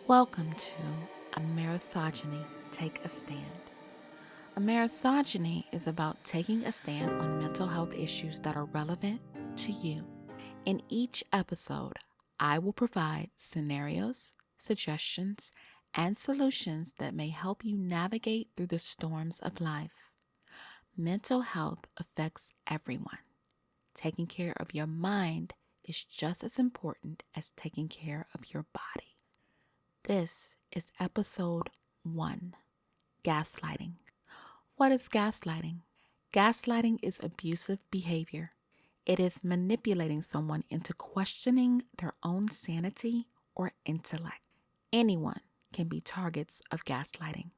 Welcome to A Misogyny Take a Stand. A misogyny is about taking a stand on mental health issues that are relevant to you. In each episode, I will provide scenarios, suggestions, and solutions that may help you navigate through the storms of life. Mental health affects everyone. Taking care of your mind is just as important as taking care of your body. This is episode 1, Gaslighting. What is gaslighting? Gaslighting is abusive behavior. It is manipulating someone into questioning their own sanity or intellect. Anyone can be targets of gaslighting.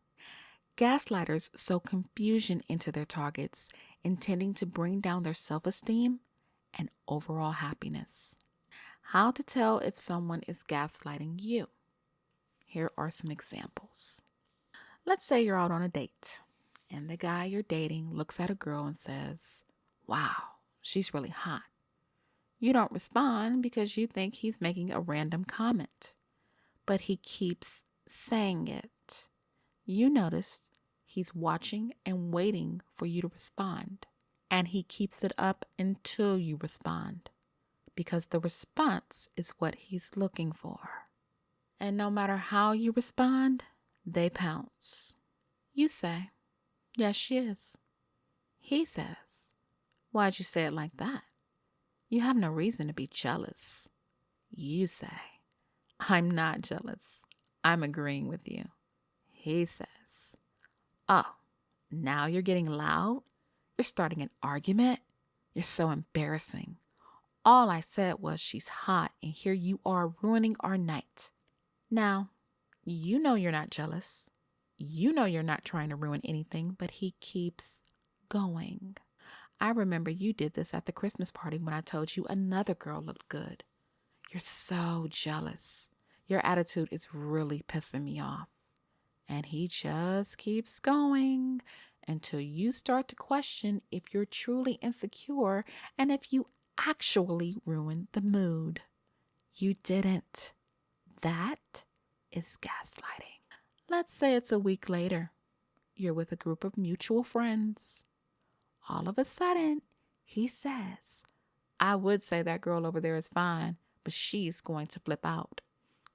Gaslighters sow confusion into their targets, intending to bring down their self-esteem and overall happiness. How to tell if someone is gaslighting you? Here are some examples. Let's say you're out on a date and the guy you're dating looks at a girl and says, "Wow, she's really hot." You don't respond because you think he's making a random comment, but he keeps saying it. You notice he's watching and waiting for you to respond, and he keeps it up until you respond because the response is what he's looking for. And no matter how you respond, they pounce. You say, "Yes, she is." He says, "Why'd you say it like that? You have no reason to be jealous." You say, "I'm not jealous. I'm agreeing with you." He says, "Oh, now you're getting loud? You're starting an argument? You're so embarrassing. All I said was she's hot, and here you are ruining our night." Now, you know you're not jealous. You know you're not trying to ruin anything, but he keeps going. I remember you did this at the Christmas party when I told you another girl looked good. You're so jealous. Your attitude is really pissing me off. And he just keeps going until you start to question if you're truly insecure and if you actually ruined the mood. You didn't. That is gaslighting. Let's say it's a week later. You're with a group of mutual friends. All of a sudden, he says, "I would say that girl over there is fine, but she's going to flip out."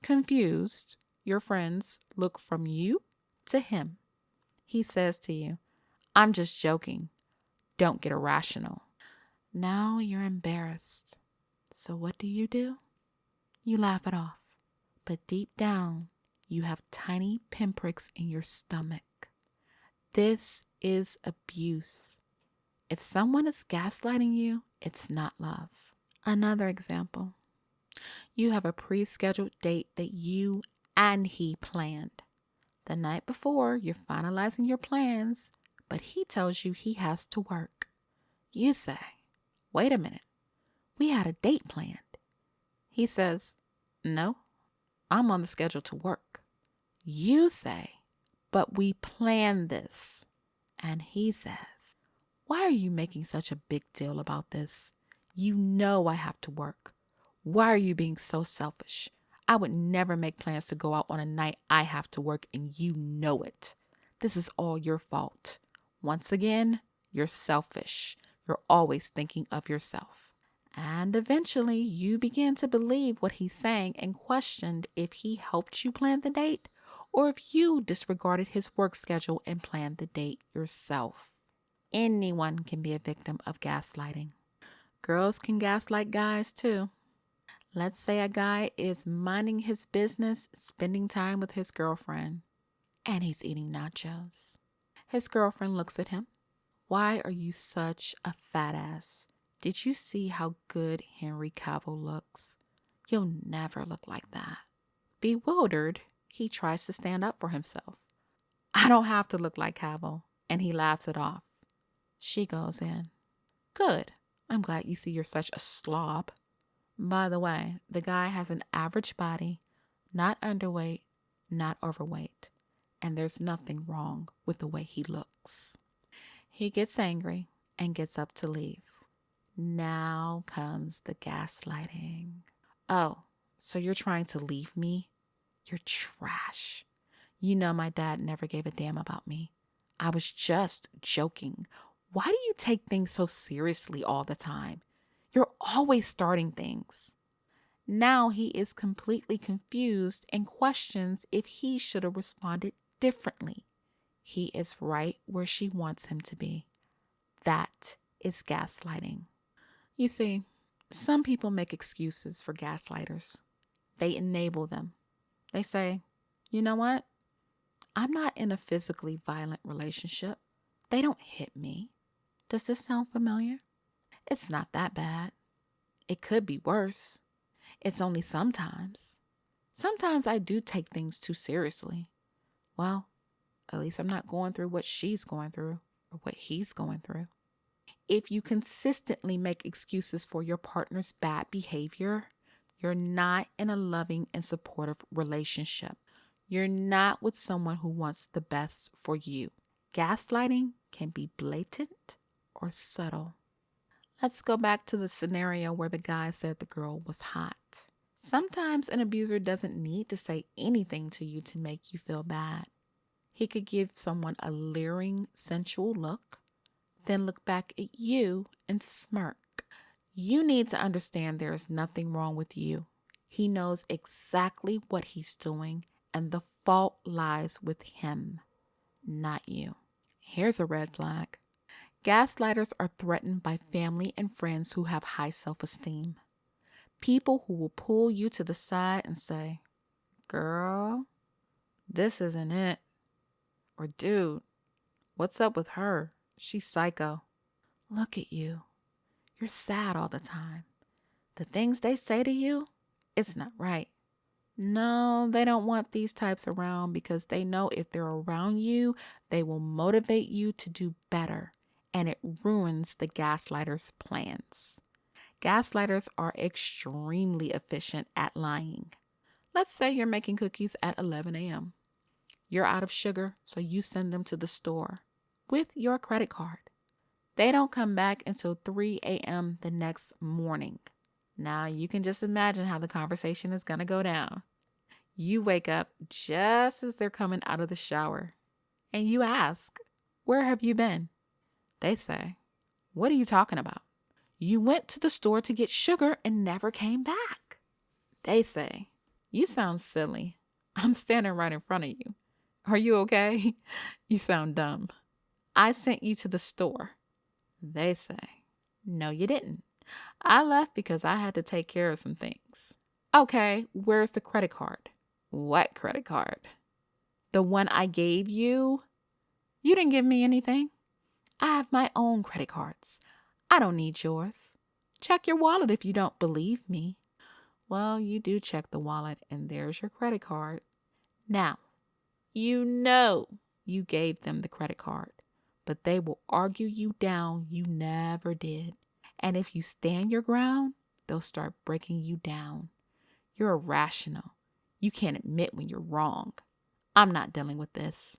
Confused, your friends look from you to him. He says to you, "I'm just joking. Don't get irrational." Now you're embarrassed. So what do? You laugh it off. But deep down, you have tiny pinpricks in your stomach. This is abuse. If someone is gaslighting you, it's not love. Another example. You have a pre-scheduled date that you and he planned. The night before, you're finalizing your plans, but he tells you he has to work. You say, "Wait a minute, we had a date planned." He says, "No, I'm on the schedule to work." You say, "But we planned this." And he says, "Why are you making such a big deal about this? You know I have to work. Why are you being so selfish? I would never make plans to go out on a night I have to work, and you know it. This is all your fault. Once again, you're selfish. You're always thinking of yourself." And eventually you begin to believe what he's saying and questioned if he helped you plan the date or if you disregarded his work schedule and planned the date yourself. Anyone can be a victim of gaslighting. Girls can gaslight guys too. Let's say a guy is minding his business, spending time with his girlfriend, and he's eating nachos. His girlfriend looks at him. "Why are you such a fat ass? Did you see how good Henry Cavill looks? You'll never look like that." Bewildered, he tries to stand up for himself. "I don't have to look like Cavill," and he laughs it off. She goes in. "Good. I'm glad you see you're such a slob. By the way, the guy has an average body, not underweight, not overweight, and there's nothing wrong with the way he looks." He gets angry and gets up to leave. Now comes the gaslighting. "Oh, so you're trying to leave me? You're trash. You know my dad never gave a damn about me. I was just joking. Why do you take things so seriously all the time? You're always starting things. Now he is completely confused and questions if he should have responded differently. He is right where she wants him to be. That is gaslighting. You see, some people make excuses for gaslighters. They enable them. They say, you know what? I'm not in a physically violent relationship. They don't hit me. Does this sound familiar? It's not that bad. It could be worse. It's only sometimes. Sometimes I do take things too seriously. Well, at least I'm not going through what she's going through or what he's going through. If you consistently make excuses for your partner's bad behavior, you're not in a loving and supportive relationship. You're not with someone who wants the best for you. Gaslighting can be blatant or subtle. Let's go back to the scenario where the guy said the girl was hot. Sometimes an abuser doesn't need to say anything to you to make you feel bad. He could give someone a leering, sensual look, then look back at you and smirk. You need to understand there is nothing wrong with you. He knows exactly what he's doing, and the fault lies with him, not you. Here's a red flag. Gaslighters are threatened by family and friends who have high self-esteem. People who will pull you to the side and say, girl, this isn't it. Or dude, what's up with her? She's psycho. Look at you. You're sad all the time. The things they say to you, it's not right. No, they don't want these types around because they know if they're around you, they will motivate you to do better, and it ruins the gaslighter's plans. Gaslighters are extremely efficient at lying. Let's say you're making cookies at 11 a.m. You're out of sugar, so you send them to the store with your credit card. They don't come back until 3 a.m. the next morning. Now you can just imagine how the conversation is going to go down. You wake up just as they're coming out of the shower and you ask, where have you been? They say, what are you talking about? You went to the store to get sugar and never came back. They say, you sound silly. I'm standing right in front of you. Are you okay? You sound dumb. I sent you to the store. They say, no, you didn't. I left because I had to take care of some things. Okay, where's the credit card? What credit card? The one I gave you? You didn't give me anything. I have my own credit cards. I don't need yours. Check your wallet if you don't believe me. Well, you do check the wallet and there's your credit card. Now, you know you gave them the credit card, but they will argue you down you never did. And if you stand your ground, they'll start breaking you down. You're irrational. You can't admit when you're wrong. I'm not dealing with this.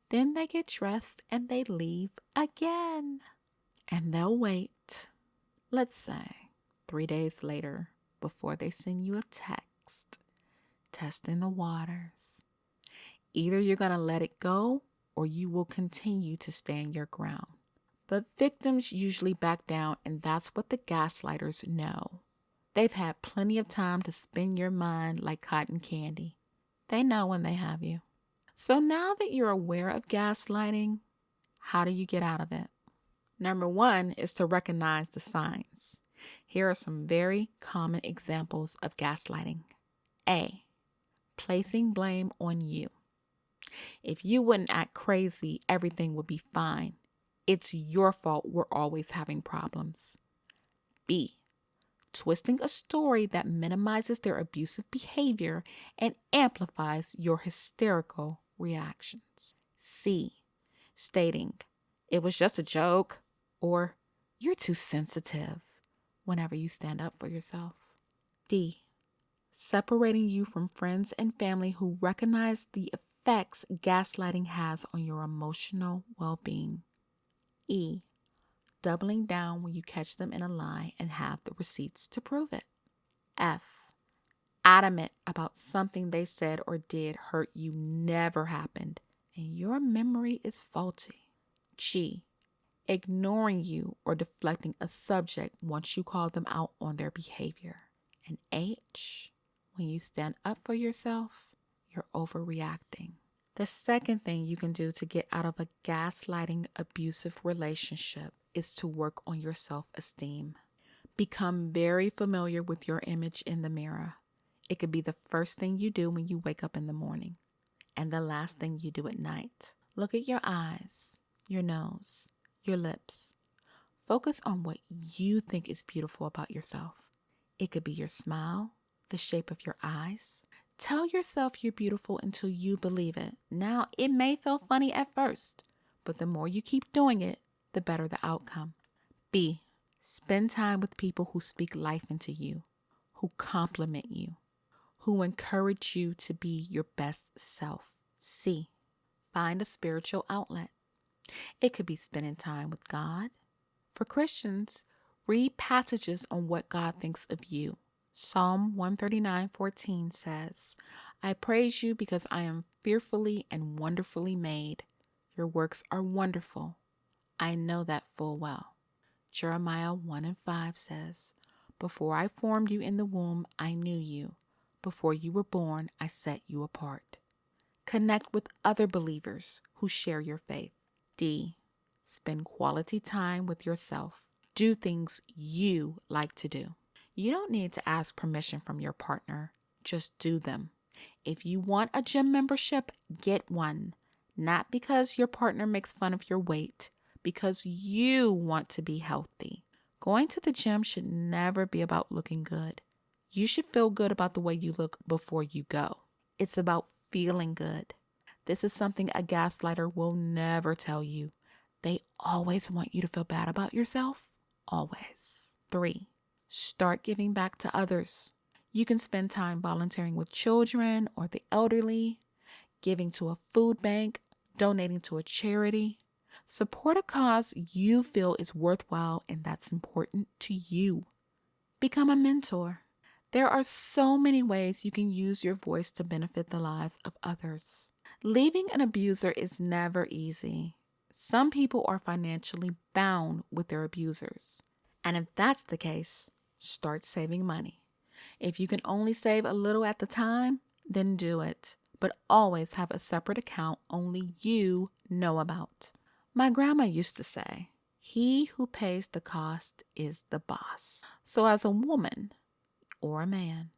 Then they get dressed and they leave again. And they'll wait, let's say, 3 days later before they send you a text, testing the waters. Either you're going to let it go or you will continue to stand your ground. But victims usually back down, and that's what the gaslighters know. They've had plenty of time to spin your mind like cotton candy. They know when they have you. So now that you're aware of gaslighting, how do you get out of it? Number 1 is to recognize the signs. Here are some very common examples of gaslighting. A, placing blame on you. If you wouldn't act crazy, everything would be fine. It's your fault we're always having problems. B, twisting a story that minimizes their abusive behavior and amplifies your hysterical reactions. C, stating, it was just a joke, or you're too sensitive whenever you stand up for yourself. D, separating you from friends and family who recognize the effects gaslighting has on your emotional well-being. E, doubling down when you catch them in a lie and have the receipts to prove it. F, adamant about something they said or did hurt you never happened, and your memory is faulty. G, ignoring you or deflecting a subject once you call them out on their behavior. And H, when you stand up for yourself, you're overreacting. The second thing you can do to get out of a gaslighting, abusive relationship is to work on your self-esteem. Become very familiar with your image in the mirror. It could be the first thing you do when you wake up in the morning and the last thing you do at night. Look at your eyes, your nose, your lips. Focus on what you think is beautiful about yourself. It could be your smile, the shape of your eyes. Tell yourself you're beautiful until you believe it. Now, it may feel funny at first, but the more you keep doing it, the better the outcome. B, spend time with people who speak life into you, who compliment you, who encourage you to be your best self. C, find a spiritual outlet. It could be spending time with God. For Christians, read passages on what God thinks of you. Psalm 139:14 says, I praise you because I am fearfully and wonderfully made. Your works are wonderful. I know that full well. Jeremiah 1:5 says, before I formed you in the womb, I knew you. Before you were born, I set you apart. Connect with other believers who share your faith. D, spend quality time with yourself. Do things you like to do. You don't need to ask permission from your partner. Just do them. If you want a gym membership, get one. Not because your partner makes fun of your weight, because you want to be healthy. Going to the gym should never be about looking good. You should feel good about the way you look before you go. It's about feeling good. This is something a gaslighter will never tell you. They always want you to feel bad about yourself. Always. 3, start giving back to others. You can spend time volunteering with children or the elderly, giving to a food bank, donating to a charity. Support a cause you feel is worthwhile and that's important to you. Become a mentor. There are so many ways you can use your voice to benefit the lives of others. Leaving an abuser is never easy. Some people are financially bound with their abusers. And if that's the case, start saving money. If you can only save a little at the time, then do it. But always have a separate account only you know about. My grandma used to say, he who pays the cost is the boss. So as a woman or a man,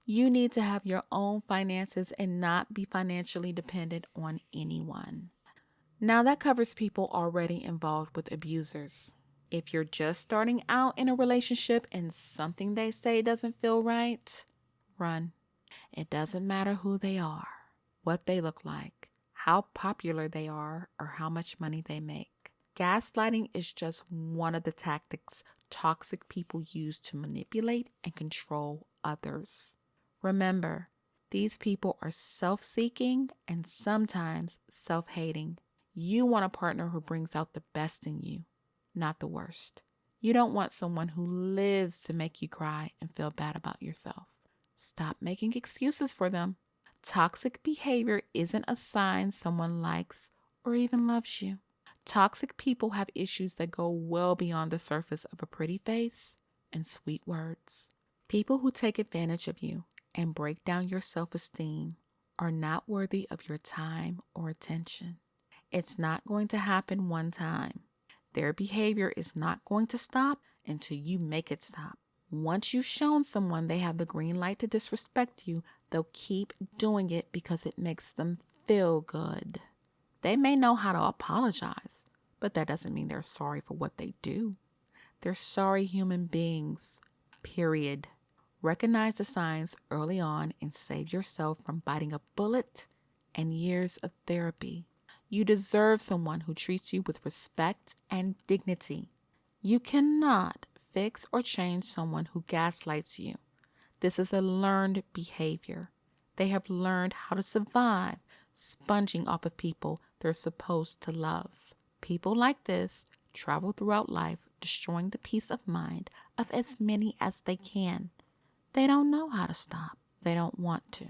you need to have your own finances and not be financially dependent on anyone. Now that covers people already involved with abusers. If you're just starting out in a relationship and something they say doesn't feel right, run. It doesn't matter who they are, what they look like, how popular they are, or how much money they make. Gaslighting is just one of the tactics toxic people use to manipulate and control others. Remember, these people are self-seeking and sometimes self-hating. You want a partner who brings out the best in you, not the worst. You don't want someone who lives to make you cry and feel bad about yourself. Stop making excuses for them. Toxic behavior isn't a sign someone likes or even loves you. Toxic people have issues that go well beyond the surface of a pretty face and sweet words. People who take advantage of you and break down your self-esteem are not worthy of your time or attention. It's not going to happen one time. Their behavior is not going to stop until you make it stop. Once you've shown someone they have the green light to disrespect you, they'll keep doing it because it makes them feel good. They may know how to apologize, but that doesn't mean they're sorry for what they do. They're sorry human beings, period. Recognize the signs early on and save yourself from biting a bullet and years of therapy. You deserve someone who treats you with respect and dignity. You cannot fix or change someone who gaslights you. This is a learned behavior. They have learned how to survive, sponging off of people they're supposed to love. People like this travel throughout life, destroying the peace of mind of as many as they can. They don't know how to stop. They don't want to.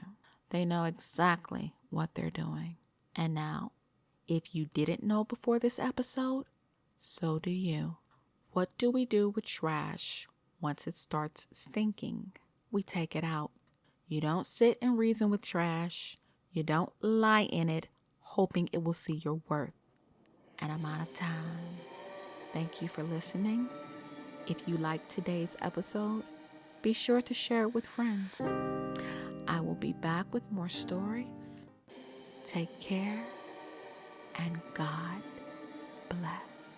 They know exactly what they're doing. And now, if you didn't know before this episode, so do you. What do we do with trash once it starts stinking? We take it out. You don't sit and reason with trash. You don't lie in it, hoping it will see your worth. And I'm out of time. Thank you for listening. If you liked today's episode, be sure to share it with friends. I will be back with more stories. Take care, and God bless.